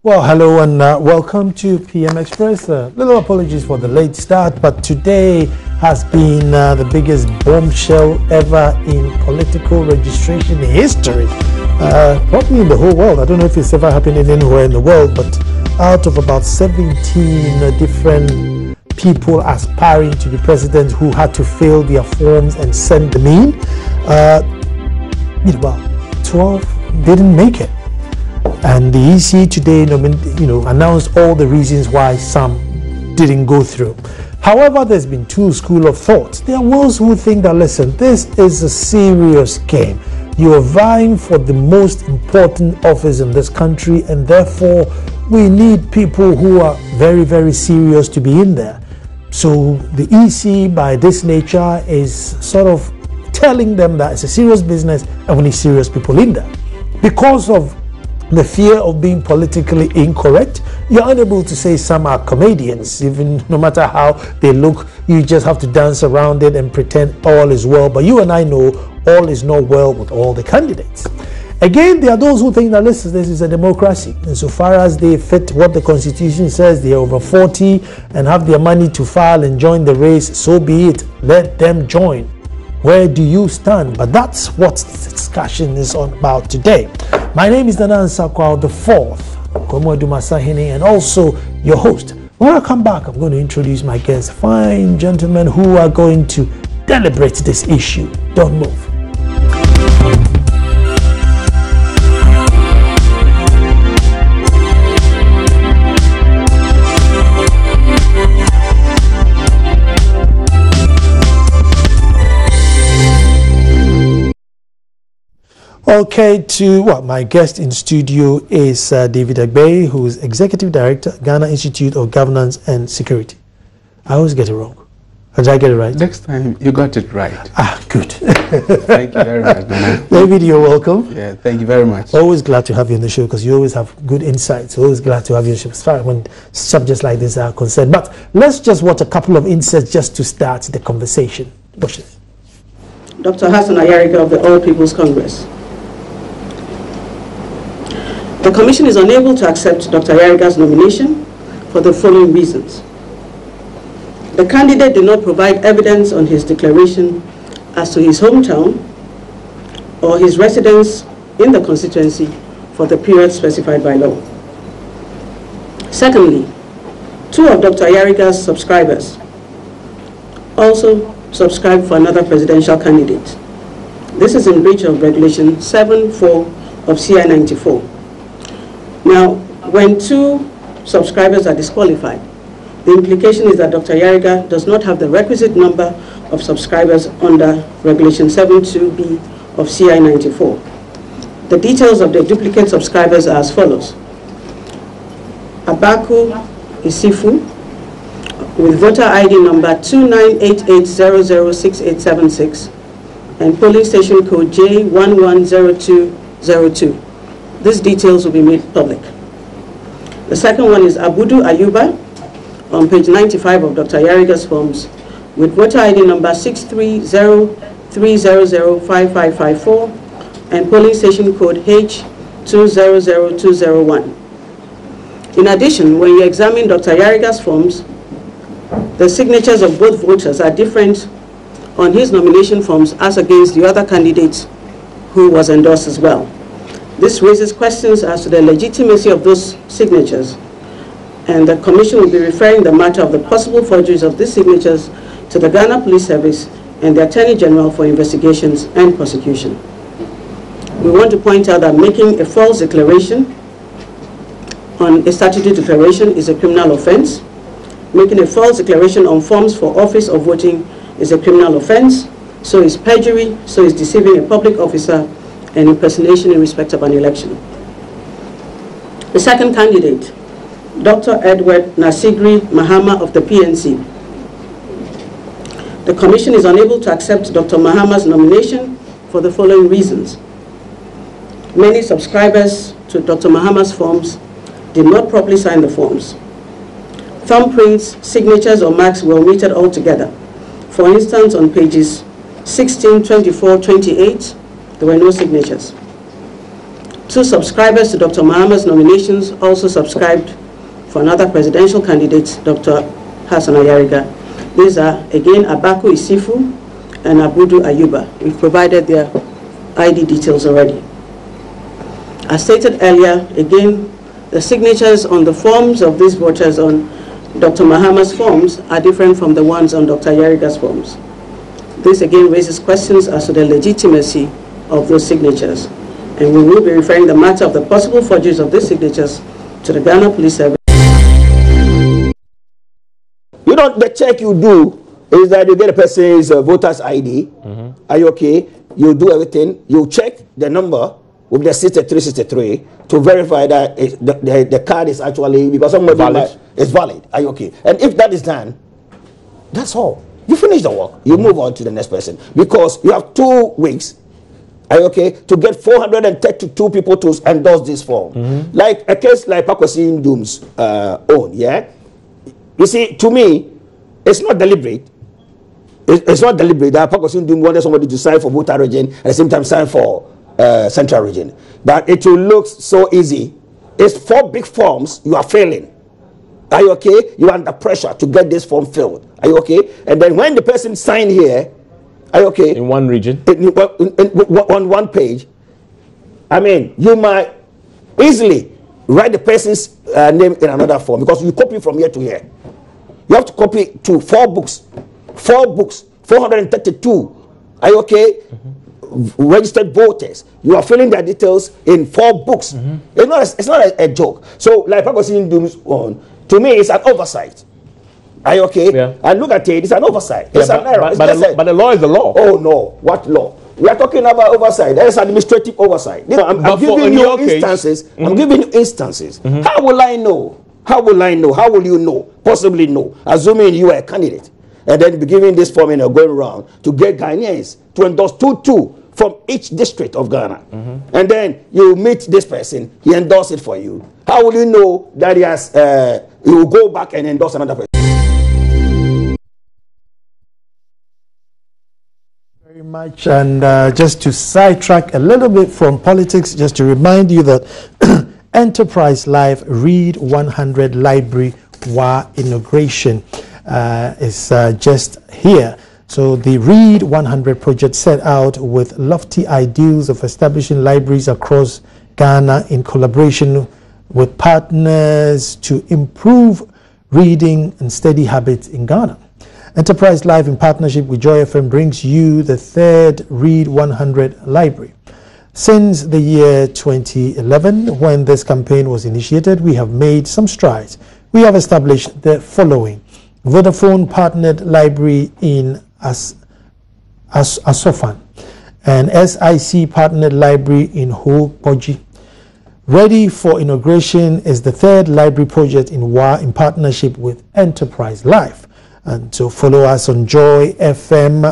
Well, hello and welcome to PM Express. Little apologies for the late start, but today has been the biggest bombshell ever in political registration history. Probably in the whole world. I don't know if it's ever happened anywhere in the world, but out of about 17 different people aspiring to be president who had to fill their forms and send them in, 12 didn't make it. And the EC today, announced all the reasons why some didn't go through. However, there's been two schools of thought. There are those who think that, listen, this is a serious game. You are vying for the most important office in this country, and therefore we need people who are very, very serious to be in there. So the EC, by this nature, is sort of telling them that it's a serious business and we need serious people in there. Because of the fear of being politically incorrect, you're unable to say some are comedians. Even no matter how they look, you just have to dance around it and pretend all is well. But you and I know all is not well with all the candidates. Again, there are those who think that, listen, this is a democracy. Insofar as they fit what the Constitution says, they are over 40 and have their money to file and join the race, so be it. Let them join. Where do you stand? But that's what the discussion is on about today. My name is Nana Nsakwa the Fourth, and also your host. When I come back, I'm going to introduce my guests, fine gentlemen who are going to deliberate this issue. Don't move. Okay, my guest in studio is David Agbe, who is Executive Director, Ghana Institute of Governance and Security. I always get it wrong. Did I get it right? Next time, you got it right. Ah, good. Thank you very much, Nana. David, you're welcome. Yeah, thank you very much. Always glad to have you on the show because you always have good insights. Always glad to have you on the show as far as when subjects like this are concerned. But let's just watch a couple of inserts just to start the conversation. Watch this. Dr. Hassan Ayariga of the All People's Congress. The Commission is unable to accept Dr. Ayariga's nomination for the following reasons. The candidate did not provide evidence on his declaration as to his hometown or his residence in the constituency for the period specified by law. Secondly, two of Dr. Ayariga's subscribers also subscribed for another presidential candidate. This is in breach of Regulation 7.4 of CI 94. Now, when two subscribers are disqualified, the implication is that Dr. Ayariga does not have the requisite number of subscribers under Regulation 7.2b of CI 94. The details of the duplicate subscribers are as follows. Abaku Isifu, with voter ID number 2988006876 and polling station code J110202. These details will be made public. The second one is Abudu Ayuba on page 95 of Dr. Ayariga's forms with voter ID number 630-300-5554 and polling station code H200201. In addition, when you examine Dr. Ayariga's forms, the signatures of both voters are different on his nomination forms as against the other candidates who was endorsed as well. This raises questions as to the legitimacy of those signatures, and the Commission will be referring the matter of the possible forgeries of these signatures to the Ghana Police Service and the Attorney General for investigations and prosecution. We want to point out that making a false declaration on a statutory declaration is a criminal offense. Making a false declaration on forms for office or voting is a criminal offense. So is perjury, so is deceiving a public officer, and impersonation in respect of an election. The second candidate, Dr. Edward Nasigri Mahama of the PNC. The Commission is unable to accept Dr. Mahama's nomination for the following reasons. Many subscribers to Dr. Mahama's forms did not properly sign the forms. Thumbprints, signatures, or marks were omitted altogether. For instance, on pages 16, 24, 28, there were no signatures. 2 subscribers to Dr. Mahama's nominations also subscribed for another presidential candidate, Dr. Hassan Ayariga. These are, again, Abaku Isifu and Abudu Ayuba. We've provided their ID details already. As stated earlier, again, the signatures on the forms of these voters on Dr. Mahama's forms are different from the ones on Dr. Ayariga's forms. This again raises questions as to the legitimacy of those signatures. And we will be referring the matter of the possible forgeries of these signatures to the Ghana Police Service. You know, the check you do is that you get a person's voter's ID. Are you okay? You do everything. You check the number with the 6363 to verify that the card is actually, because somebody valid. Is valid. Are you okay? And if that is done, that's all. You finish the work. You move on to the next person, because you have 2 weeks. Are you okay? To get 432 people to endorse this form. Like a case like Ndoum's own, yeah? You see, to me, it's not deliberate. It's not deliberate that Ndoum wanted somebody to sign for voter region at the same time sign for central region. But it will look so easy. It's 4 big forms you are failing. Are you okay? You are under pressure to get this form filled. Are you okay? And then when the person sign here, are you okay? In one region? On one page, I mean, you might easily write the person's name in another form, because you copy from here to here. You have to copy to 4 books. 4 books, 432. Are you okay? Registered voters. You are filling their details in 4 books. It's not a joke. So, like Ndoum's on, to me, it's an oversight. Are you okay? Yeah. And look at it, it's an oversight. It's an error. But the law is the law. Oh no, what law? We are talking about oversight. There is administrative oversight. I'm giving you instances. I'm giving you instances. How will I know? How will I know? How will you know? Possibly know. Assuming you are a candidate, and then be giving this form and going around to get Ghanaians to endorse 2 from each district of Ghana. And then you meet this person, he endorses it for you. How will you know that he has, he will go back and endorse another person? Very much. And just to sidetrack a little bit from politics, just to remind you that Enterprise Live Read 100 Library WA inauguration is just here. So the Read 100 project set out with lofty ideals of establishing libraries across Ghana in collaboration with partners to improve reading and study habits in Ghana. Enterprise Live, in partnership with Joy FM, brings you the 3rd Read 100 library. Since the year 2011, when this campaign was initiated, we have made some strides. We have established the following: Vodafone partnered library in Asofan, and SIC partnered library in Ho Poji. Ready for inauguration is the 3rd library project in WA in partnership with Enterprise Live. And so follow us on Joy FM,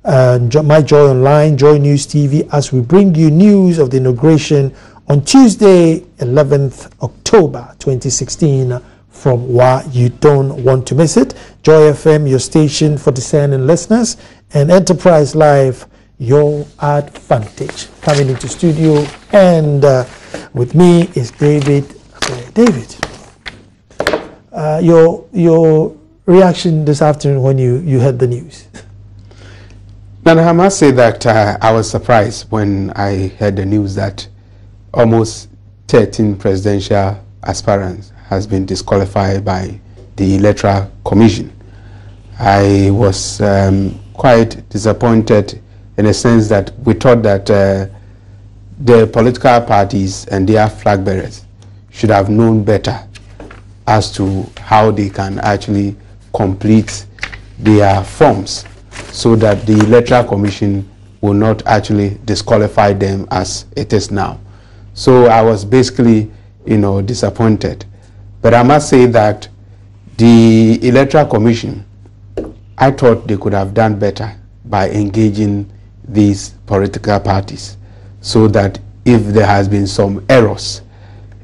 My Joy Online, Joy News TV, as we bring you news of the inauguration on Tuesday, 11th October 2016 from WA. You don't want to miss it. Joy FM, your station for discerning listeners, and Enterprise Live, your advantage. Coming into studio, and with me is David. David, your reaction this afternoon when you heard the news? Now, I must say that I was surprised when I heard the news that almost 13 presidential aspirants has been disqualified by the Electoral Commission. I was quite disappointed in the sense that we thought that the political parties and their flag bearers should have known better as to how they can actually complete their forms so that the Electoral Commission will not actually disqualify them as it is now. So I was basically, disappointed. But I must say that the Electoral Commission, I thought they could have done better by engaging these political parties so that if there has been some errors,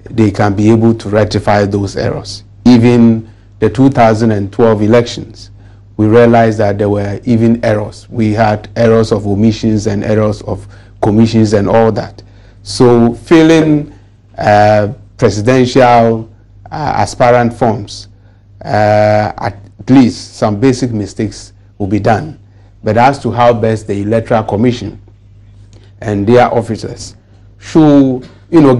they can be able to rectify those errors. Even the 2012 elections, we realized that there were even errors. We had errors of omissions and errors of commissions and all that. So filling presidential aspirant forms, at least some basic mistakes will be done. But as to how best the Electoral Commission and their officers should,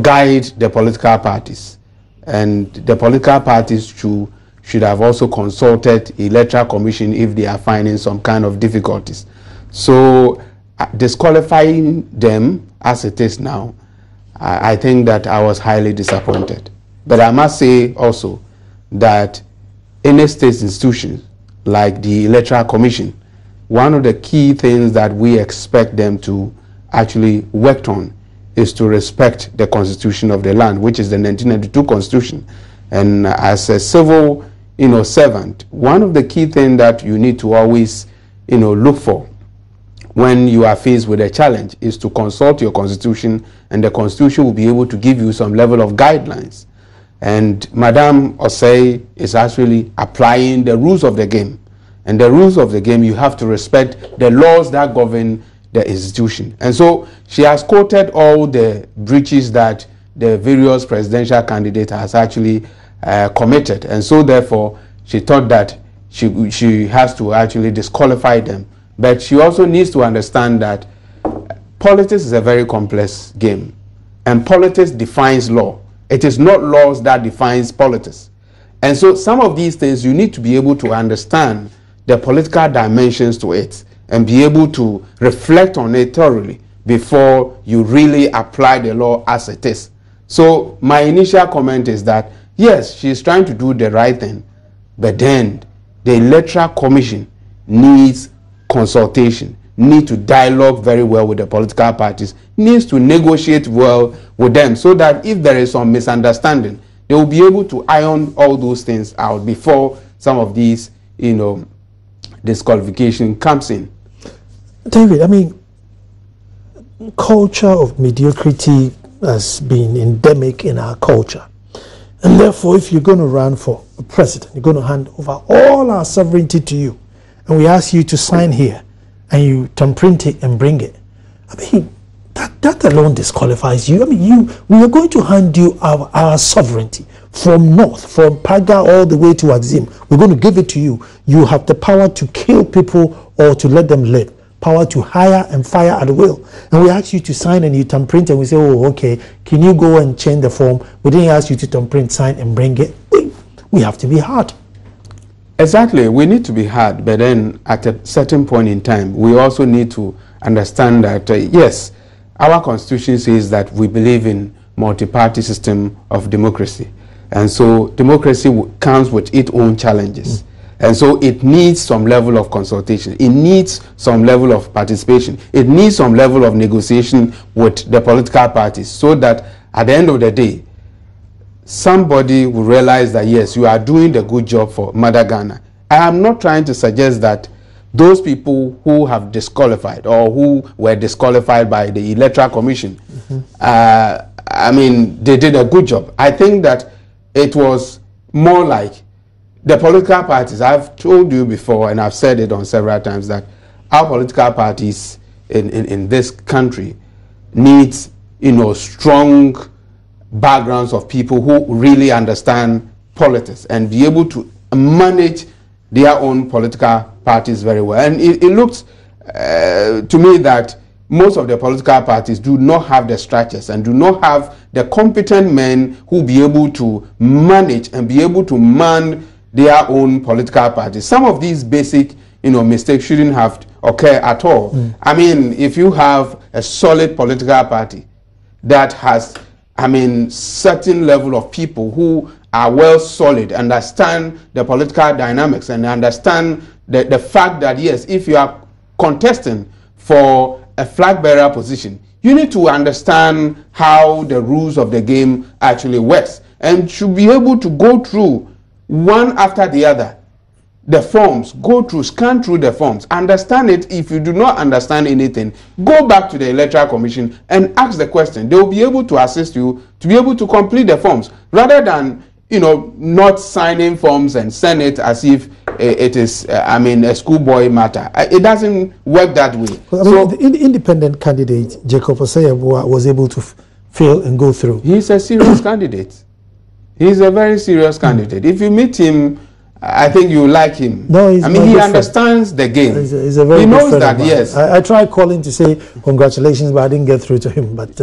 guide the political parties, and the political parties should have also consulted Electoral Commission if they are finding some kind of difficulties. So disqualifying them as it is now, I think that I was highly disappointed. But I must say also that any state institution like the Electoral Commission, one of the key things that we expect them to actually work on is to respect the constitution of the land, which is the 1992 constitution. And as a civil, servant, one of the key things that you need to always, look for when you are faced with a challenge is to consult your constitution, and the constitution will be able to give you some level of guidelines. And Madame Osei is actually applying the rules of the game. And the rules of the game, you have to respect the laws that govern the institution. And so she has quoted all the breaches that the various presidential candidate has actually committed. And so therefore, she thought that she has to actually disqualify them. But she also needs to understand that politics is a very complex game. And politics defines law. It is not laws that defines politics. And so some of these things, you need to be able to understand the political dimensions to it and be able to reflect on it thoroughly before you really apply the law as it is. So my initial comment is that, yes, she's trying to do the right thing, but then the Electoral Commission needs consultation, needs to dialogue very well with the political parties, needs to negotiate well with them so that if there is some misunderstanding, they will be able to iron all those things out before some of these, disqualification comes in. David, I mean, culture of mediocrity has been endemic in our culture. And therefore, if you're going to run for president, you're going to hand over all our sovereignty to you, and we ask you to sign here, and you thumbprint it and bring it. I mean, that alone disqualifies you. I mean, we are going to hand you our sovereignty from north, from Paga all the way to Axim. We're going to give it to you. You have the power to kill people or to let them live. Power to hire and fire at will. And we ask you to sign and you thumbprint, and we say, oh, okay, can you go and change the form? We didn't ask you to thumbprint, sign and bring it. We have to be hard. Exactly, we need to be hard, but then at a certain point in time, we also need to understand that, yes, our constitution says that we believe in multi-party system of democracy. And so democracy comes with its own challenges. And so it needs some level of consultation. It needs some level of participation. It needs some level of negotiation with the political parties so that at the end of the day, somebody will realize that, yes, you are doing the good job for Mother Ghana. I am not trying to suggest that those people who have disqualified or who were disqualified by the Electoral Commission, I mean, they did a good job. I think that it was more like the political parties. I've told you before, and I've said it on several times, that our political parties in this country needs, strong backgrounds of people who really understand politics and be able to manage their own political parties very well. And it looks to me that most of the political parties do not have the structures and do not have the competent men who be able to manage and be able to man their own political parties. Some of these basic, mistakes shouldn't have occurred at all. I mean, if you have a solid political party that has, certain level of people who are well solid, understand the political dynamics and understand the fact that, yes, if you are contesting for a flag bearer position, you need to understand how the rules of the game actually works and should be able to go through one after the other the forms, go through, scan through the forms, understand it. If you do not understand anything, go back to the Electoral Commission and ask the question. They will be able to assist you to be able to complete the forms, rather than not signing forms and send it as if it is a schoolboy matter. It doesn't work that way. Well, so the independent candidate Jacob Osei was able to fail and go through? He's a serious candidate. He's a very serious candidate. If you meet him, I think you like him. No, I mean, he understands the game. He's a very he good knows friend that, of mine. yes. I tried calling to say congratulations, but I didn't get through to him. But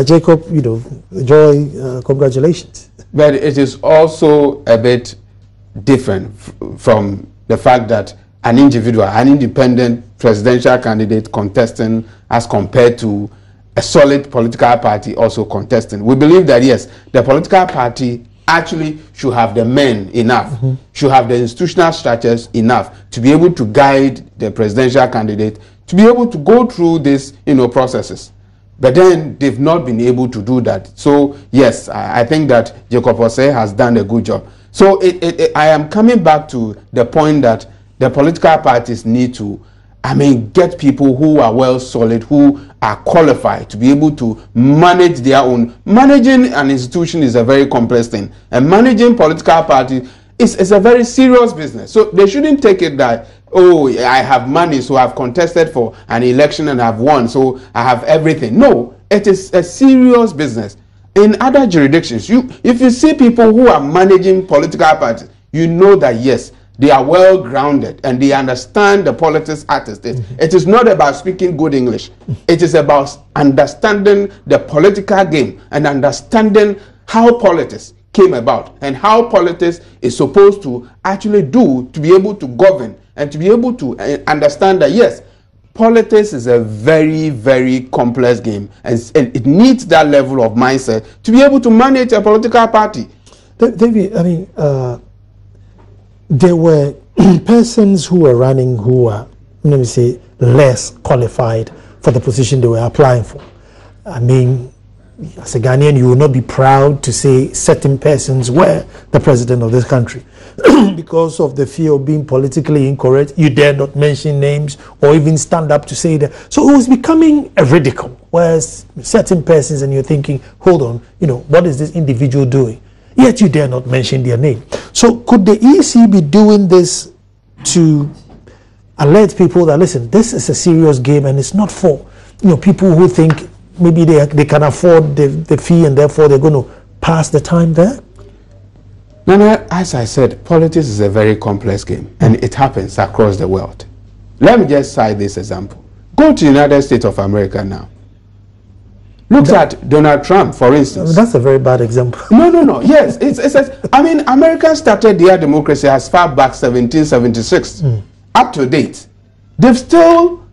Jacob, Joy, congratulations. But it is also a bit different from the fact that an individual, an independent presidential candidate contesting as compared to a solid political party also contesting. We believe that, yes, the political party actually should have the men enough, should have the institutional structures enough to be able to guide the presidential candidate, to be able to go through these processes. But then they've not been able to do that. So yes, I think that Jacob Osei has done a good job. So I am coming back to the point that the political parties need to, get people who are well solid, who are qualified to be able to manage their own. Managing an institution is a very complex thing. And managing political parties is a very serious business. So they shouldn't take it that, oh, I have money, so I've contested for an election and I've won, so I have everything. No, it is a serious business. In other jurisdictions, if you see people who are managing political parties, you know that, yes, they are well grounded and they understand the politics at stake. It is not about speaking good English. It is about understanding the political game and understanding how politics came about and how politics is supposed to actually do to be able to govern and to be able to understand that, yes, politics is a very, very complex game and it needs that level of mindset to be able to manage a political party. David, there were persons who were running who were, let me say, less qualified for the position they were applying for. I mean, as a Ghanaian, you will not be proud to say certain persons were the president of this country. Because of the fear of being politically incorrect, you dare not mention names or even stand up to say that. So it was becoming a ridicule, whereas certain persons, and you're thinking, hold on, what is this individual doing? Yet you dare not mention their name. So could the EC be doing this to alert people that, listen, this is a serious game and it's not for people who think maybe they can afford the fee and therefore they're going to pass the time there? Now, as I said, politics is a very complex game and it happens across the world. Let me just cite this example. Go to the United States of America now. Look at Donald Trump, for instance. That's a very bad example. No. Yes, America started their democracy as far back 1776. Up to date, they've still,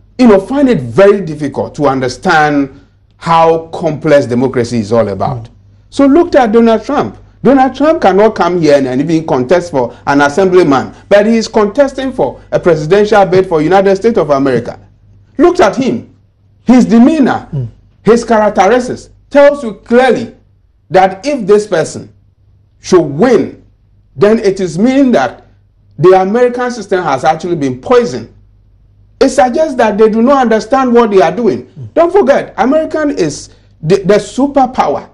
find it very difficult to understand how complex democracy is all about. So look at Donald Trump. Donald Trump cannot come here and even contest for an assemblyman, but he is contesting for a presidential bid for United States of America. Look at him, his demeanor. His characteristics tells you clearly that if this person should win, then it is meaning that the American system has actually been poisoned. It suggests that they do not understand what they are doing. Don't forget, American is the superpower.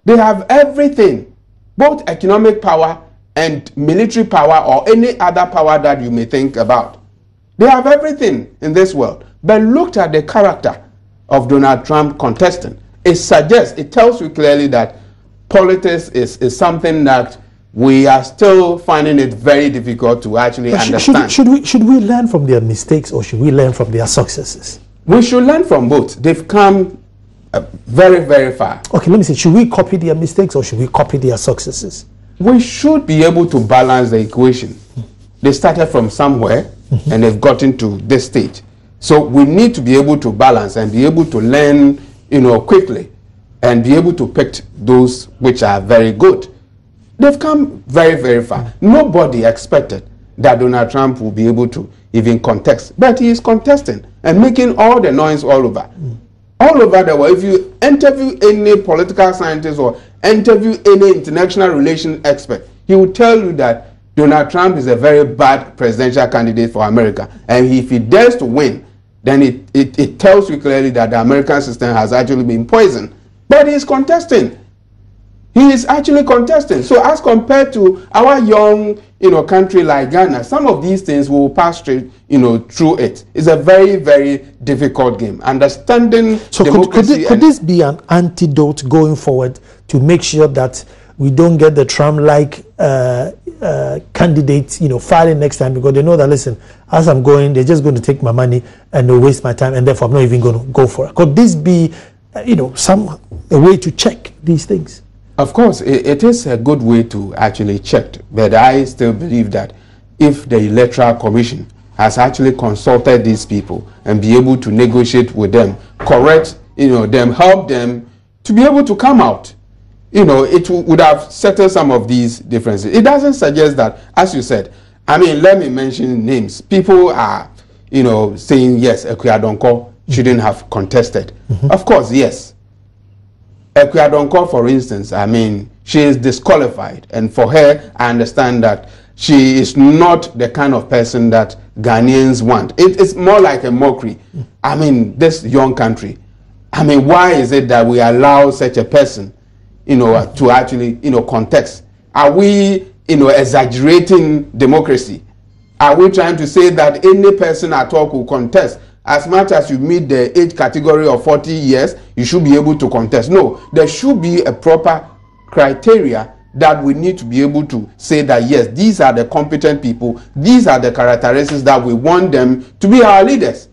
They have everything, both economic power and military power or any other power that you may think about. They have everything in this world. But look at the character of Donald Trump contesting. It tells you clearly that politics is something that we are still finding it very difficult to actually understand. Should we learn from their mistakes or should we learn from their successes? We should learn from both. They've come very, very far. Okay, let me say, should we copy their mistakes or should we copy their successes? We should be able to balance the equation. They started from somewhere and they've gotten to this stage. So we need to be able to balance and be able to learn, quickly and be able to pick those which are very good. They've come very, very far. Nobody expected that Donald Trump will be able to even contest, but he is contesting and making all the noise all over. All over the world. If you interview any political scientist or interview any international relations expert, he will tell you that Donald Trump is a very bad presidential candidate for America. And if he dares to win, then it tells you clearly that the American system has actually been poisoned. But he is contesting. He is actually contesting. So as compared to our young, country like Ghana, some of these things will pass straight, through it. It's a very, very difficult game. Understanding so democracy. Could this be an antidote going forward to make sure that we don't get the Trump-like candidates, filing next time, because they know that, listen, as I'm going, they're just going to take my money and they'll waste my time, and therefore I'm not even going to go for it. Could this be, a way to check these things? Of course, it is a good way to actually check, but I still believe that if the Electoral Commission has actually consulted these people and be able to negotiate with them, correct, them, help them to be able to come out, it would have settled some of these differences. It doesn't suggest that, as you said, let me mention names. People are, saying, yes, Ekweadonko shouldn't have contested. Of course, yes. Ekweadonko, for instance, she is disqualified. And for her, I understand that she is not the kind of person that Ghanaians want. It's more like a mockery. This young country. Why is it that we allow such a person, to actually, contest? Are we, exaggerating democracy? Are we trying to say that any person at all could contest? As much as you meet the age category of 40 years, you should be able to contest. No, there should be a proper criteria that we need to be able to say that, yes, these are the competent people, these are the characteristics that we want them to be our leaders.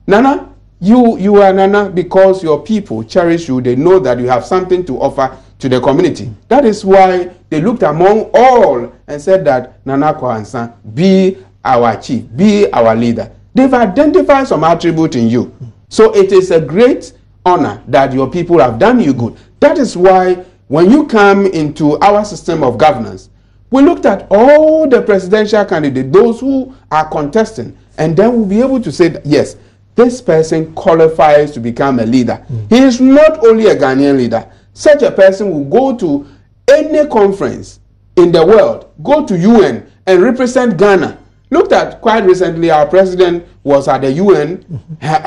Nana, you are Nana because your people cherish you. They know that you have something to offer to the community. That is why they looked among all and said that Nana Kwahansan, be our chief, be our leader. They've identified some attribute in you. So it is a great honor that your people have done you good. That is why when you come into our system of governance, we looked at all the presidential candidates, those who are contesting, and then we'll be able to say that, yes, this person qualifies to become a leader. He is not only a Ghanaian leader. Such a person will go to any conference in the world, go to UN and represent Ghana. Looked at quite recently, our president was at the UN.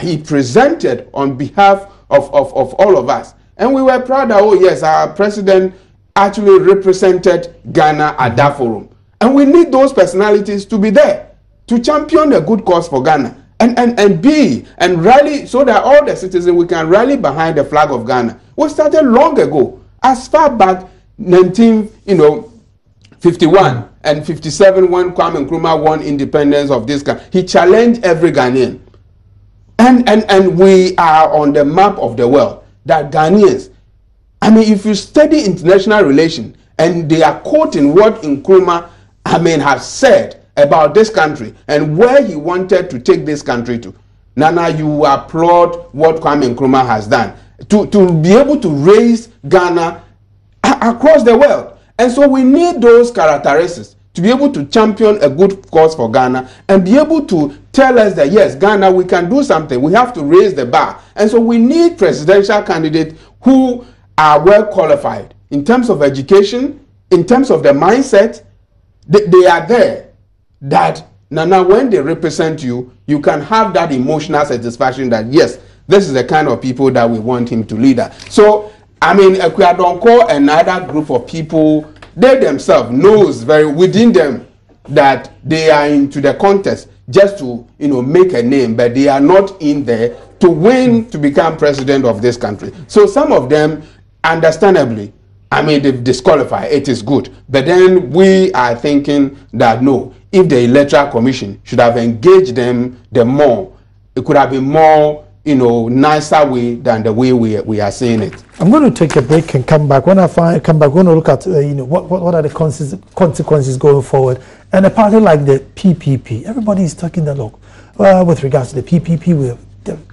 He presented on behalf of all of us. And we were proud that, oh yes, our president actually represented Ghana at that forum. And we need those personalities to be there to champion a good cause for Ghana and rally so that all the citizens, we can rally behind the flag of Ghana. We started long ago, as far back 1951 and 57 when Kwame Nkrumah won independence of this country. He challenged every Ghanaian. And we are on the map of the world that Ghanaians, if you study international relations and they are quoting what Nkrumah, has said about this country and where he wanted to take this country to. Nana, you applaud what Kwame Nkrumah has done to be able to raise Ghana across the world. And so we need those characteristics to be able to champion a good cause for Ghana and be able to tell us that, yes, Ghana, we can do something. We have to raise the bar. And so we need presidential candidates who are well qualified in terms of education, in terms of the mindset. They are there that, Nana, when they represent you, you can have that emotional satisfaction that, yes, this is the kind of people that we want him to lead us. So, Ekweadonko and another group of people, they themselves knows very within them that they are into the contest just to, make a name, but they are not in there to win to become president of this country. So some of them, understandably, they've disqualified. It is good. But then we are thinking that no, if the Electoral Commission should have engaged them, the more, it could have been more, nicer way than the way we are seeing it. I'm going to take a break and come back. When I come back, we're going to look at, what are the consequences going forward. And a party like the PPP, everybody is talking that, look, with regards to the PPP, we're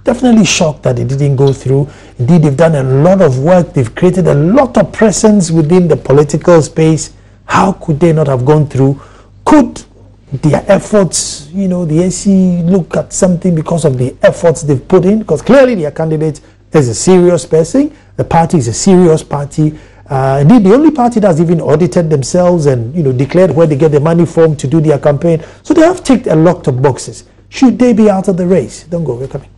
definitely shocked that it didn't go through. Indeed, they've done a lot of work. They've created a lot of presence within the political space. How could they not have gone through? Could their efforts, the AC look at something because of the efforts they've put in? Because clearly their candidate is a serious person. The party is a serious party. Indeed, the only party that's even audited themselves and, declared where they get the money from to do their campaign. So they have ticked a lot of boxes. Should they be out of the race? Don't go, we're coming.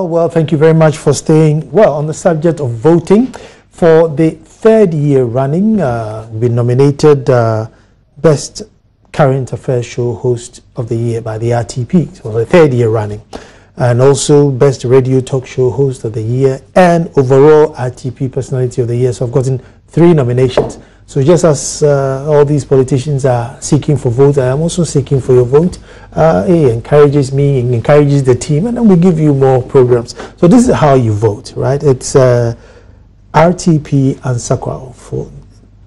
Well, thank you very much for staying. Well, on the subject of voting, for the third year running, been nominated Best Current Affairs Show Host of the Year by the RTP. So the 3rd year running. And also Best Radio Talk Show Host of the Year and overall RTP Personality of the Year. So I've gotten 3 nominations. So just as all these politicians are seeking for votes, I am also seeking for your vote. It encourages me, it encourages the team, and then we give you more programs. So this is how you vote, right? It's RTP and Sakwa for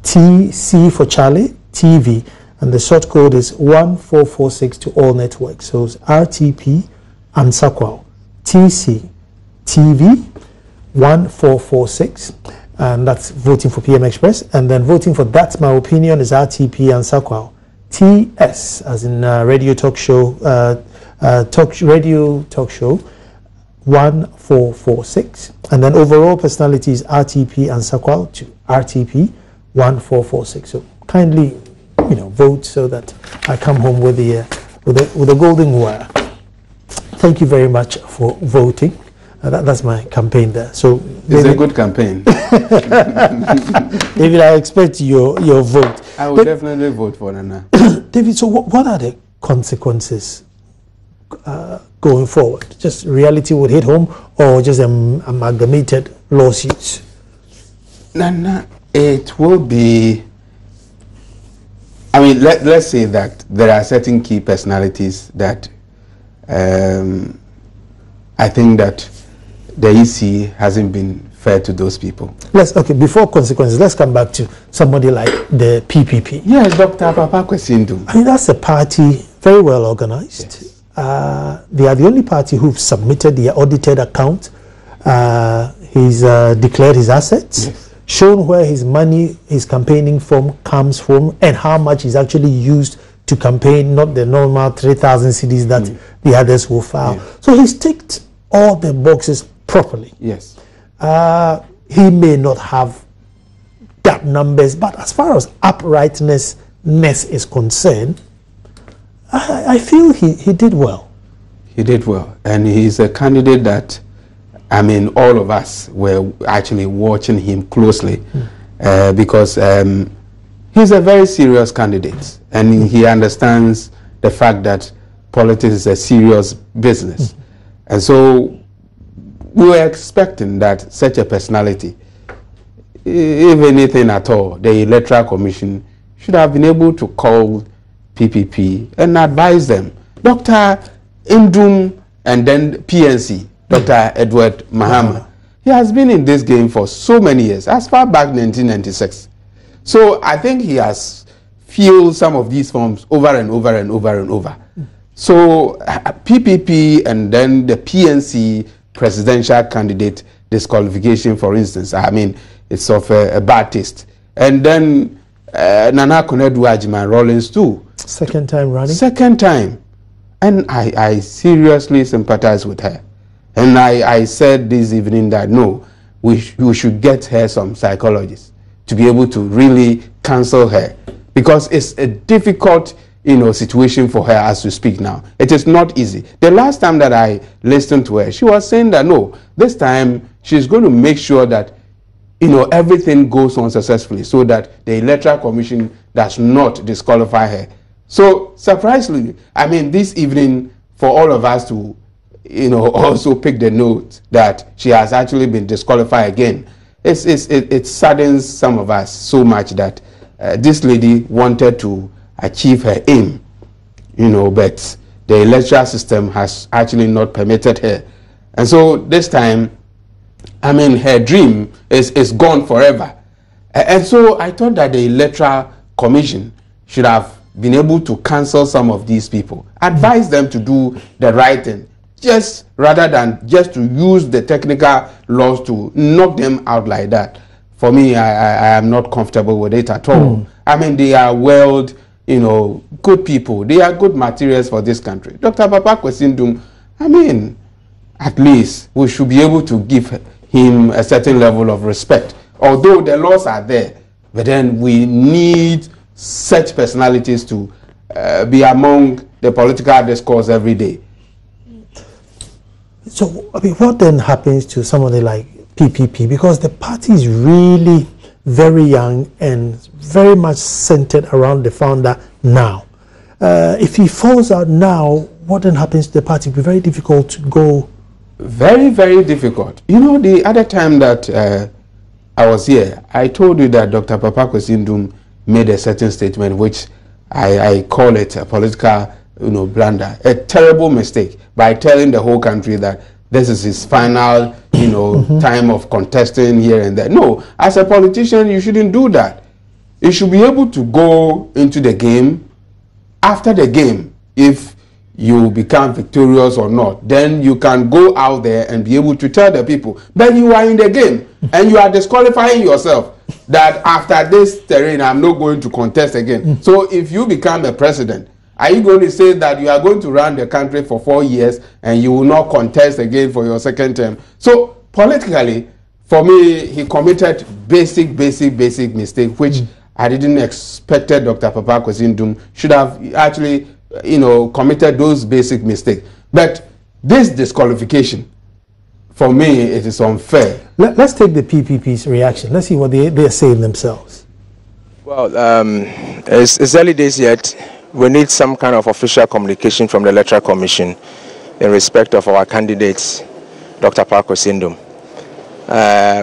TC for Charlie, TV, and the short code is 1446 to all networks. So it's RTP and Sakwa, TC, TV, 1446. And that's voting for PM Express. And then voting for That's My Opinion is RTP and Sakwao. TS, as in Radio Talk Show, Radio Talk Show, 1446. And then overall personality is RTP and Sakwao to RTP 1446. So kindly, vote so that I come home with the golden wire. Thank you very much for voting. That's my campaign there. So it's a good campaign. David, I expect your vote. I will definitely vote for Nana. David, so what are the consequences going forward? Just reality would hit home, or just amalgamated lawsuits? Nana, it will be. I mean, let's say that there are certain key personalities that I think that the EC hasn't been fair to those people. Before consequences, let's come back to somebody like the PPP. Yes, Dr. Papa Ndoum. I mean, that's a party very well organized. Yes. They are the only party who've submitted their audited account. He's declared his assets, yes, shown where his money he's campaigning from comes from, and how much is actually used to campaign, not the normal 3,000 cedis that the others will file. Yeah. So he's ticked all the boxes properly. Yes. He may not have that numbers, but as far as uprightness is concerned, I feel he did well. He did well, and he's a candidate that, I mean, all of us were actually watching him closely because he's a very serious candidate, and he understands the fact that politics is a serious business. And so we were expecting that such a personality, if anything at all, the Electoral Commission should have been able to call PPP and advise them. Dr. Ndoum and then PNC, Dr. Edward Mahama, he has been in this game for so many years, as far back 1996. So I think he has filled some of these forms over and over and over and over. So PPP and then the PNC presidential candidate disqualification, for instance, I mean, it's of a bad taste. And then Nana Konadu Ajima Rawlings too. Second time running? Second time. And I seriously sympathize with her. And I said this evening that no, we should get her some psychologists to be able to really counsel her. Because it's a difficult situation for her as we speak now. It is not easy. The last time that I listened to her, she was saying that no, this time she's going to make sure that everything goes on successfully so that the Electoral Commission does not disqualify her. So surprisingly, I mean, this evening for all of us to also pick the note that she has actually been disqualified again, it saddens some of us so much that this lady wanted to achieve her aim, but the electoral system has actually not permitted her. And so this time, I mean, her dream is gone forever. And so I thought that the Electoral Commission should have been able to cancel some of these people, advise them to do the right thing, just rather than just to use the technical laws to knock them out like that. For me, I am not comfortable with it at all. I mean, they are good people. They are good materials for this country. Dr. Papa Ndoum, I mean, at least we should be able to give him a certain level of respect. Although the laws are there, but then we need such personalities to be among the political discourse every day. So, I mean, what then happens to somebody like PPP? Because the party is really very young and very much centered around the founder now. If he falls out now, what then happens to the party? It will be very difficult to go. Very, very difficult. You know, the other time that I was here, I told you that Dr. Ndoum made a certain statement which I call it a political, blunder, a terrible mistake, by telling the whole country that this is his final, time of contesting here and there. No, as a politician, you shouldn't do that. You should be able to go into the game. After the game, if you become victorious or not, then you can go out there and be able to tell the people that you are in the game and you are disqualifying yourself, that after this terrain, I'm not going to contest again. So if you become a president, are you going to say that you are going to run the country for 4 years and you will not contest again for your second term? So politically, for me, he committed basic mistake, which I didn't expect Dr. Ndoum should have actually, committed those basic mistakes. But this disqualification, for me, it is unfair. Let's take the PPP's reaction. Let's see what they're saying themselves. Well, it's early days yet. We need some kind of official communication from the Electoral Commission in respect of our candidates, Dr. Ndoum.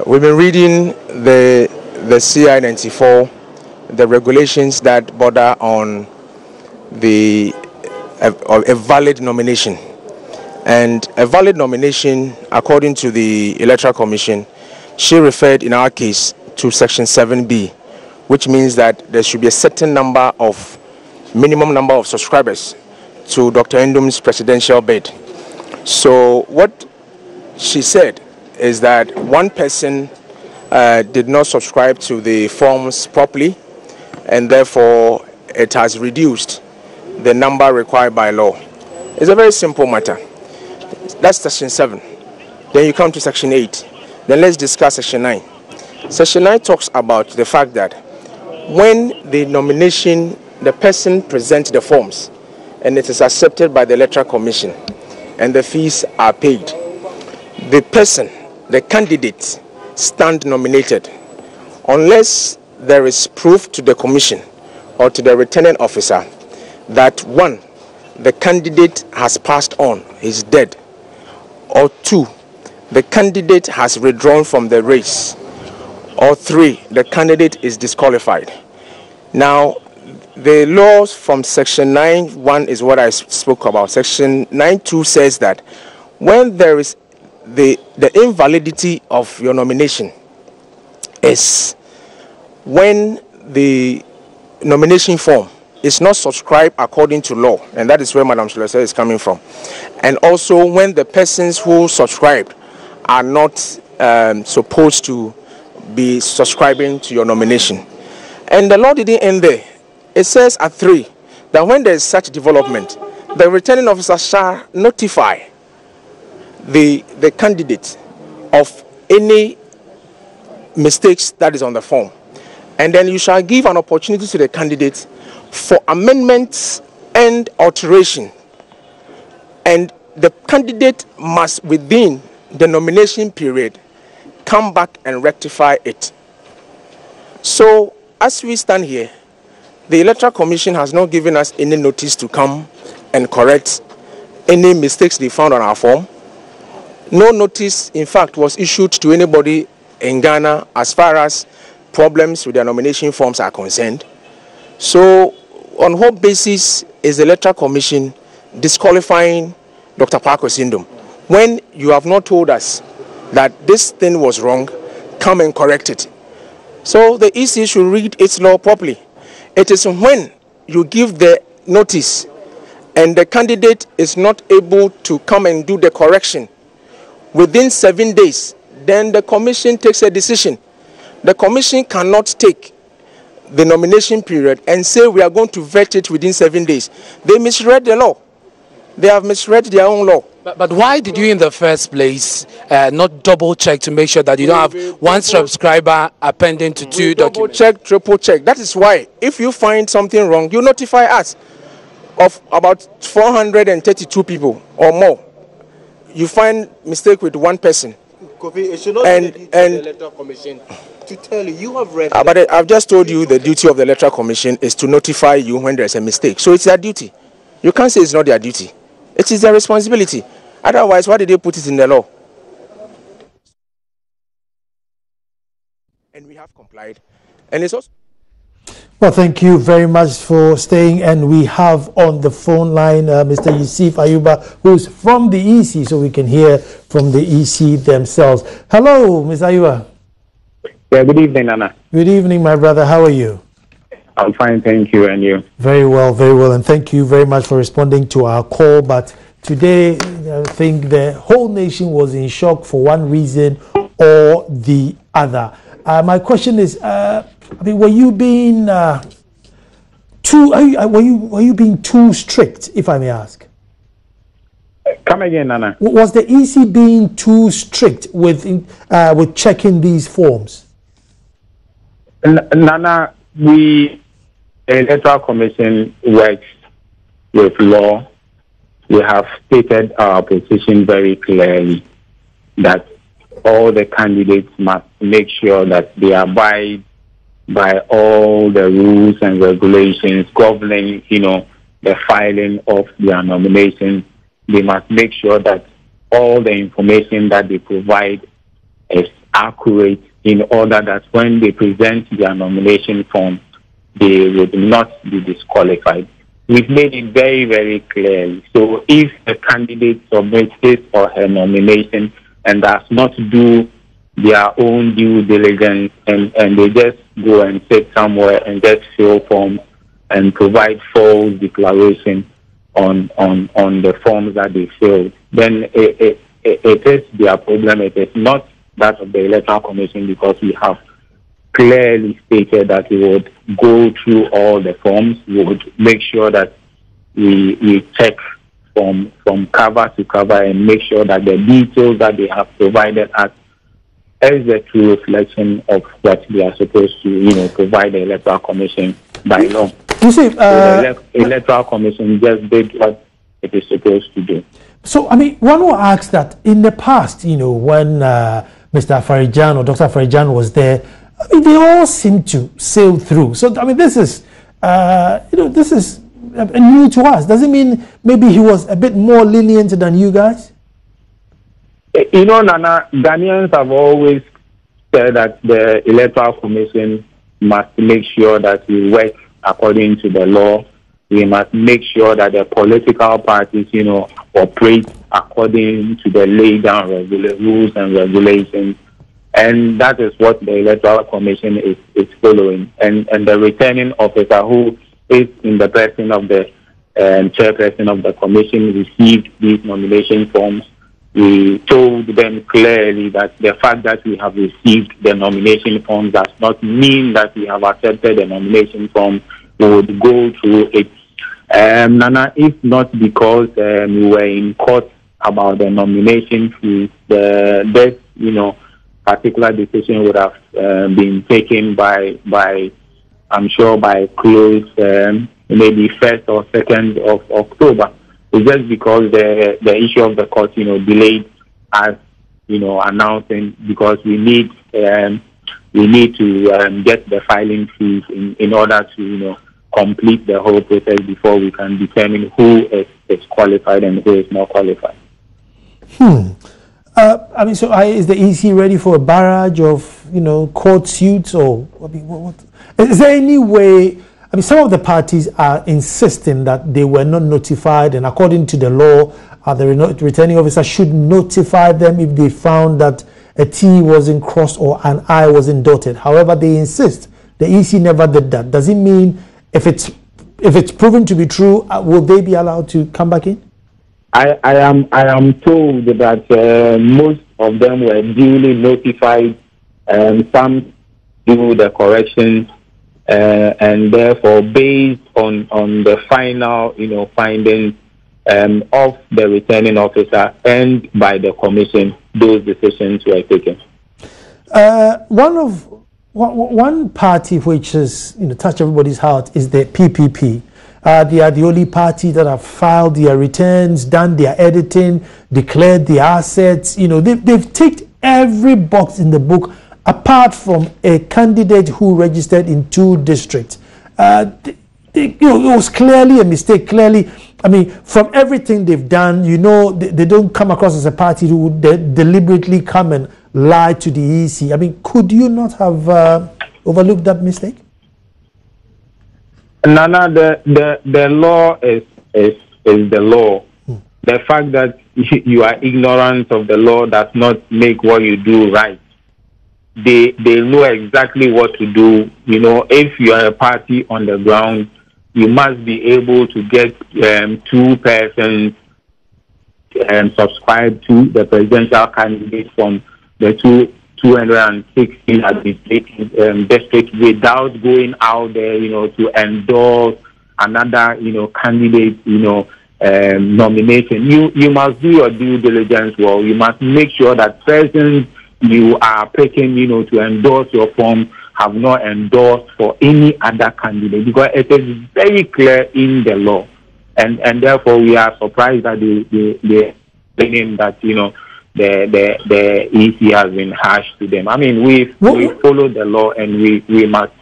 We've been reading the CI 94, the regulations that border on a valid nomination. And a valid nomination, according to the Electoral Commission, she referred in our case to Section 7B, which means that there should be a certain minimum number of subscribers to Dr. Ndoum's presidential bid. So what she said is that one person did not subscribe to the forms properly, and therefore it has reduced the number required by law. It's a very simple matter. That's Section 7. Then you come to Section 8. Then let's discuss Section 9. Section 9 talks about the fact that when the person presents the forms and it is accepted by the Electoral Commission and the fees are paid, the candidate stand nominated unless there is proof to the commission or to the returning officer that 1, the candidate has passed on, is dead, or 2, the candidate has withdrawn from the race, or 3, the candidate is disqualified. Now, the laws from Section 9.1 is what I spoke about. Section 9.2 says that when there is the invalidity of your nomination is when the nomination form is not subscribed according to law, and that is where Madam Shulese is coming from, and also when the persons who subscribed are not supposed to be subscribing to your nomination. And the law didn't end there. It says at 3 that when there is such development, the returning officer shall notify the candidate of any mistakes that is on the form. And then you shall give an opportunity to the candidate for amendments and alteration. And the candidate must, within the nomination period, come back and rectify it. So, as we stand here, the Electoral Commission has not given us any notice to come and correct any mistakes they found on our form. No notice, in fact, was issued to anybody in Ghana as far as problems with their nomination forms are concerned. So, on what basis is the Electoral Commission disqualifying Dr. Ndoum when you have not told us that this thing was wrong, come and correct it? So, the EC should read its law properly. It is when you give the notice and the candidate is not able to come and do the correction within 7 days, then the commission takes a decision. The commission cannot take the nomination period and say we are going to vet it within 7 days. They misread the law. They have misread their own law. But why did you in the first place not double check to make sure that you don't have one subscriber appending to 2 documents? Double check, triple check. That is why if you find something wrong, you notify us. Of about 432 people or more, you find mistake with one person, Kofi, it should not be the duty of the Electoral Commission to tell you. You have read. But I've just told you the duty of the Electoral Commission is to notify you when there's a mistake. So it's their duty. You can't say it's not their duty. It is their responsibility. Otherwise, why did they put it in the law? And we have complied. And it's also... Well, thank you very much for staying. And we have on the phone line Mr. Yusuf Ayuba, who's from the EC, so we can hear from the EC themselves. Hello, Ms. Ayuba. Yeah, good evening, Nana. Good evening, my brother. How are you? I'm fine, thank you. And you? Very well, very well. And thank you very much for responding to our call. But today, I think the whole nation was in shock for one reason or the other. My question is, were you being were you being too strict, if I may ask? Come again, Nana. Was the EC being too strict with checking these forms? Nana, the Electoral Commission works with law. We have stated our position very clearly that all the candidates must make sure that they abide by all the rules and regulations governing, the filing of their nominations. They must make sure that all the information that they provide is accurate in order that when they present their nomination form, they would not be disqualified. We've made it very, very clear. So if the candidate submits his or her nomination and does not do their own due diligence and they just go and sit somewhere and just fill forms and provide false declaration on the forms that they filled, then it is their problem. It is not that of the Electoral Commission, because we have clearly stated that we would go through all the forms. We would make sure that we check from cover to cover and make sure that the details that they have provided us is a true reflection of what they are supposed to, provide the Electoral Commission by law. You see, the Electoral Commission just did what it is supposed to do. So, one will ask that in the past, when Mr. Afarijan or Dr. Afarijan was there, they all seem to sail through. So, this is, this is new to us. Does it mean maybe he was a bit more lenient than you guys? Nana, Ghanaians have always said that the Electoral Commission must make sure that we work according to the law. We must make sure that the political parties, operate according to the laid down rules and regulations. And that is what the Electoral Commission is following. And the returning officer, who is in the person of the chairperson of the commission, received these nomination forms. We told them clearly that the fact that we have received the nomination form does not mean that we have accepted the nomination form. We would go through it. Nana, if not because we were in court about the nomination fees, this particular decision would have been taken by I'm sure by close maybe 1st or 2nd of October. It's just because the issue of the court, delayed us, announcing, because we need to get the filing fees in order to, complete the whole process before we can determine who is qualified and who is not qualified. So is the EC ready for a barrage of, court suits, or what? Is there any way? Some of the parties are insisting that they were not notified, and according to the law, the returning officer should notify them if they found that a T wasn't crossed or an I wasn't dotted. However, they insist the EC never did that. Does it mean if it's proven to be true, will they be allowed to come back in? I am told that most of them were duly notified, and some do the corrections. And therefore, based on the final, findings of the returning officer and by the commission, those decisions were taken. One party which has touched everybody's heart is the PPP. They are the only party that have filed their returns, done their editing, declared their assets. They've ticked every box in the book, apart from a candidate who registered in 2 districts. It was clearly a mistake. Clearly, I mean, from everything they've done, they don't come across as a party who would deliberately come and lie to the EC. I mean, could you not have overlooked that mistake? Nana, the law is the law. The fact that you are ignorant of the law does not make what you do right. They know exactly what to do. If you are a party on the ground, you must be able to get 2 persons subscribe to the presidential candidate from the 216 administrative districts without going out there, to endorse another, candidate, nomination. You must do your due diligence well. You must make sure that persons you are picking, to endorse your form have not endorsed for any other candidate, because it is very clear in the law, and therefore we are surprised that they claim that the EC has been harsh to them. I mean, we follow the law, and we must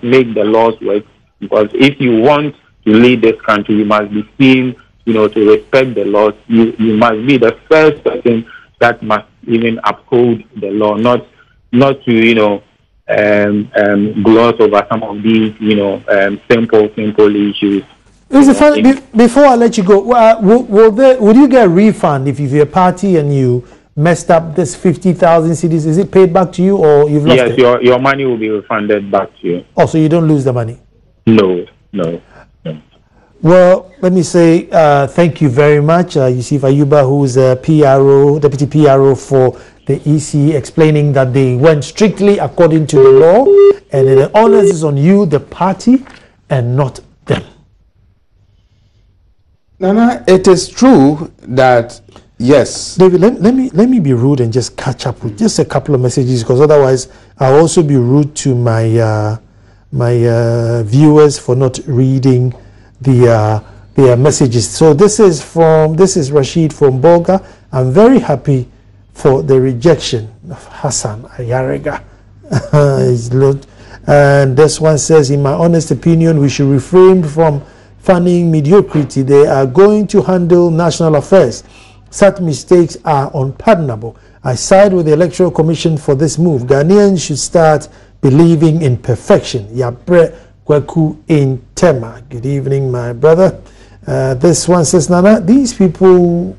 make the laws work, because if you want to lead this country, you must be seen, to respect the laws. You must be the first person that must even uphold the law, not to gloss over some of these simple issues. Before I let you go, would you get a refund if you're a party and you messed up this 50,000 cedis? Is it paid back to you, or you've lost it? Yes, your money will be refunded back to you. Oh, so you don't lose the money? No. Well, let me say thank you very much, Yusuf Ayuba, who's a deputy PRO for the EC, explaining that they went strictly according to the law, and the onus is on you, the party, and not them. Nana, it is true that, yes. David, let me be rude and just catch up with just a couple of messages, because otherwise I'll also be rude to my viewers for not reading their messages. So this is Rashid from Bolga. I'm very happy for the rejection of Hassan Ayariga. And this one says, in my honest opinion, we should refrain from funding mediocrity. They are going to handle national affairs. Such mistakes are unpardonable. I side with the Electoral Commission for this move. Ghanaians should start believing in perfection. Yabre Kweku in Tema. Good evening, my brother. This one says, Nana, these people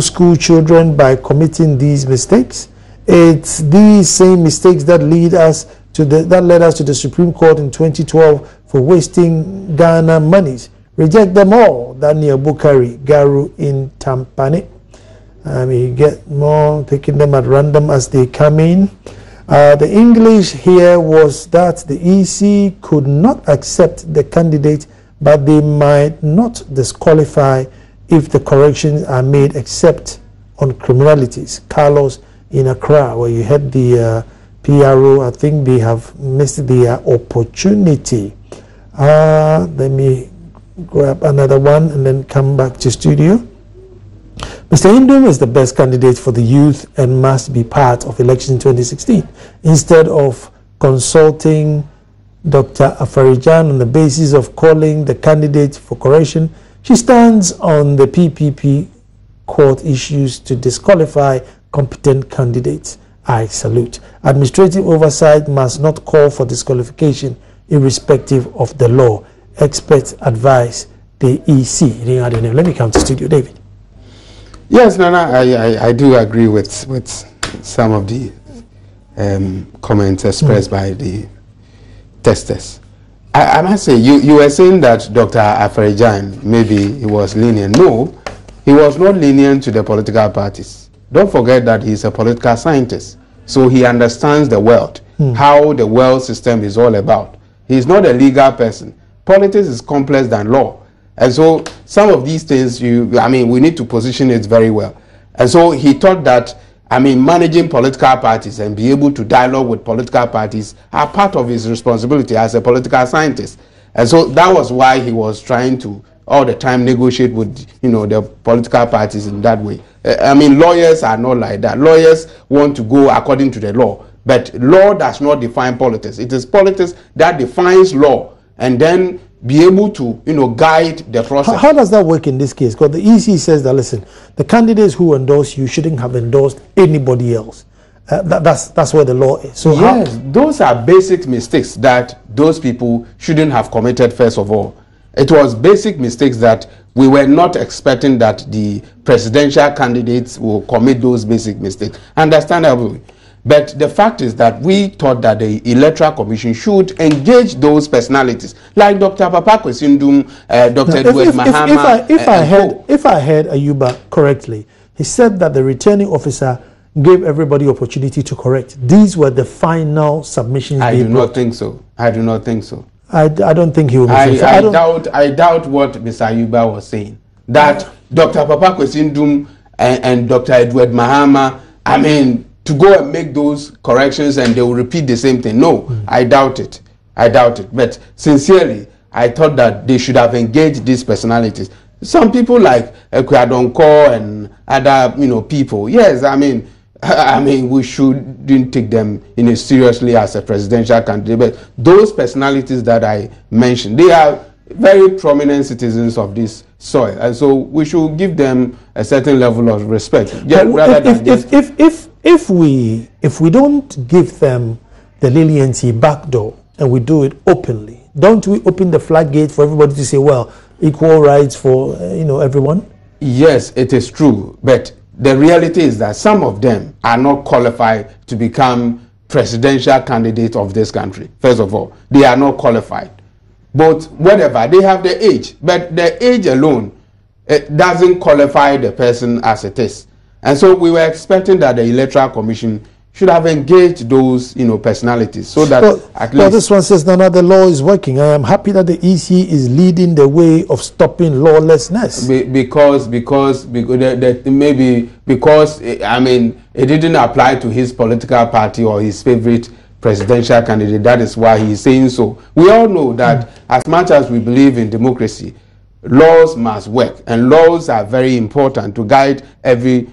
school children by committing these mistakes. It's these same mistakes that led us to the Supreme Court in 2012 for wasting Ghana monies. Reject them all. Daniel Bukari, Garu in Tampane. We get more, taking them at random as they come in. The English here was that the EC could not accept the candidate, but they might not disqualify if the corrections are made except on criminalities. Carlos in Accra, where you had the PRO, I think they have missed their opportunity. Let me grab another one and then come back to studio. Mr. Ndoum is the best candidate for the youth and must be part of election 2016. Instead of consulting Dr. Afarijan on the basis of calling the candidate for correction, she stands on the PPP court issues to disqualify competent candidates. I salute. Administrative oversight must not call for disqualification irrespective of the law. Experts advise the EC. Let me come to studio, David. Yes, Nana, I do agree with some of the comments expressed by the testers. I must say, you were saying that Dr. Afarijan, maybe he was lenient. No, he was not lenient to the political parties. Don't forget that he's a political scientist, so he understands the world, how the world system is all about. He's not a legal person. Politics is complex than law. And so some of these things, we need to position it very well. And so he thought that, managing political parties and be able to dialogue with political parties are part of his responsibility as a political scientist. And so that was why he was trying to all the time negotiate with, you know, the political parties in that way. I mean, lawyers are not like that. Lawyers want to go according to the law, but law does not define politics. It is politics that defines law, and then be able to, you know, guide the process. How does that work in this case? Because the EC says that, listen, the candidates who endorse you shouldn't have endorsed anybody else. That's where the law is. So yes, those are basic mistakes that those people shouldn't have committed. First of all, it was basic mistakes that we were not expecting that the presidential candidates will commit those basic mistakes. Understandably. But the fact is that we thought that the Electoral Commission should engage those personalities, like Dr. Papa Kwesi Ndoum, Dr. Edward Mahama. If I heard Ayuba correctly, he said that the returning officer gave everybody opportunity to correct. These were the final submissions. I do not think so. I do not think so. I don't think he will. I doubt what Mr. Ayuba was saying. That Dr. Papa Kwesi Ndoum and Dr. Edward Mahama, I mean, to go and make those corrections and they will repeat the same thing. No, I doubt it. I doubt it. But sincerely, I thought that they should have engaged these personalities. Some people like Ekwadonko and other, you know, people. Yes, I mean, we shouldn't take them, you know, seriously as a presidential candidate. But those personalities that I mentioned, they are very prominent citizens of this soil, and so we should give them a certain level of respect. If we don't give them the leniency backdoor and we do it openly, don't we open the floodgate for everybody to say, well, equal rights for everyone? Yes, it is true, but the reality is that some of them are not qualified to become presidential candidates of this country. First of all, they are not qualified. But whatever, they have the age, but the age alone, it doesn't qualify the person as it is. And so we were expecting that the Electoral Commission should have engaged those, personalities, so that at least. Well, this one says, no, the law is working. I am happy that the EC is leading the way of stopping lawlessness. Because I mean, it didn't apply to his political party or his favorite presidential candidate. That is why he is saying so. We all know that as much as we believe in democracy, laws must work, and laws are very important to guide every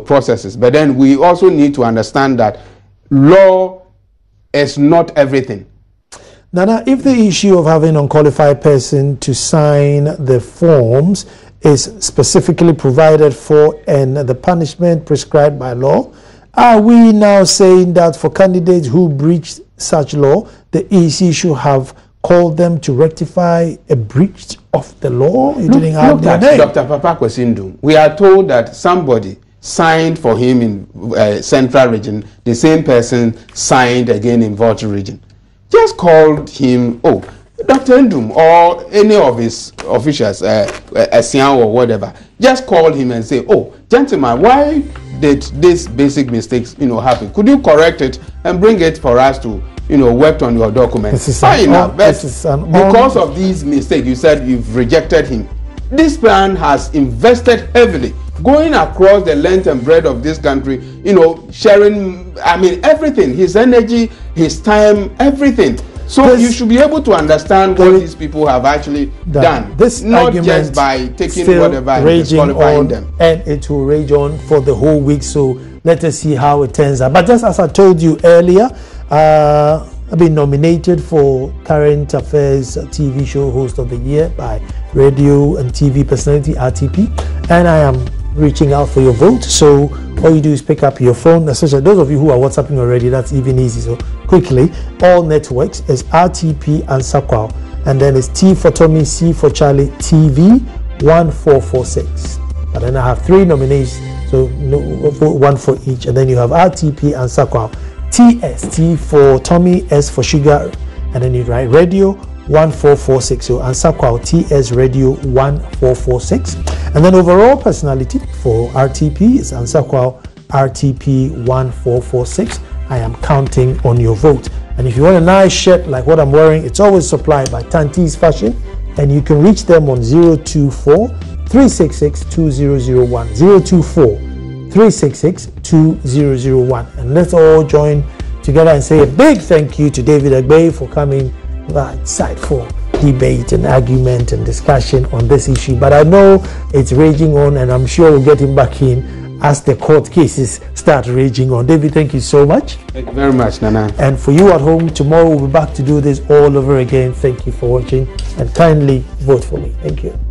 processes. But then we also need to understand that law is not everything. Nana, if the issue of having an unqualified person to sign the forms is specifically provided for and the punishment prescribed by law, are we now saying that for candidates who breach such law, the EC should have called them to rectify a breach of the law? Look at Dr. Papa Kwesi Ndoum. We are told that somebody signed for him in Central Region, the same person signed again in Volta Region. Just called him, Dr. Ndoum or any of his officials, Esian or whatever, just called him and say, gentlemen, why did these basic mistakes, happen? Could you correct it and bring it for us to, worked on your documents? Because of these mistakes, you said you've rejected him. This man has invested heavily, going across the length and breadth of this country, sharing, everything, his energy, his time, everything. So you should be able to understand what these people have actually done. This not just by taking whatever and disqualifying them. And it will rage on for the whole week. So let us see how it turns out. But just as I told you earlier, I've been nominated for Current Affairs TV Show Host of the Year by Radio and TV Personality RTP, and I am reaching out for your vote. So all you do is pick up your phone, especially those of you who are WhatsApping already, that's even easy. So quickly, all networks is RTP and Sakwao, and then it's T for Tommy, C for Charlie, TV 1446. But then I have 3 nominees, so one for each, and then you have RTP and Sakwao. TS, T for Tommy, S for Sugar, and then you write Radio 1446. So answer call TS Radio 1446. And then overall personality for RTP is answer call RTP 1446. I am counting on your vote. And if you want a nice shirt like what I'm wearing, it's always supplied by Tanti's Fashion, and you can reach them on 024 366 2001. 024 366 2001. And let's all join together and say a big thank you to David Agbe for coming by Side 4 debate and argument and discussion on this issue. But I know it's raging on, and I'm sure we'll get him back in as the court cases start raging on. David, thank you so much. Thank you very much, Nana. And for you at home, tomorrow we'll be back to do this all over again. Thank you for watching, and kindly vote for me. Thank you.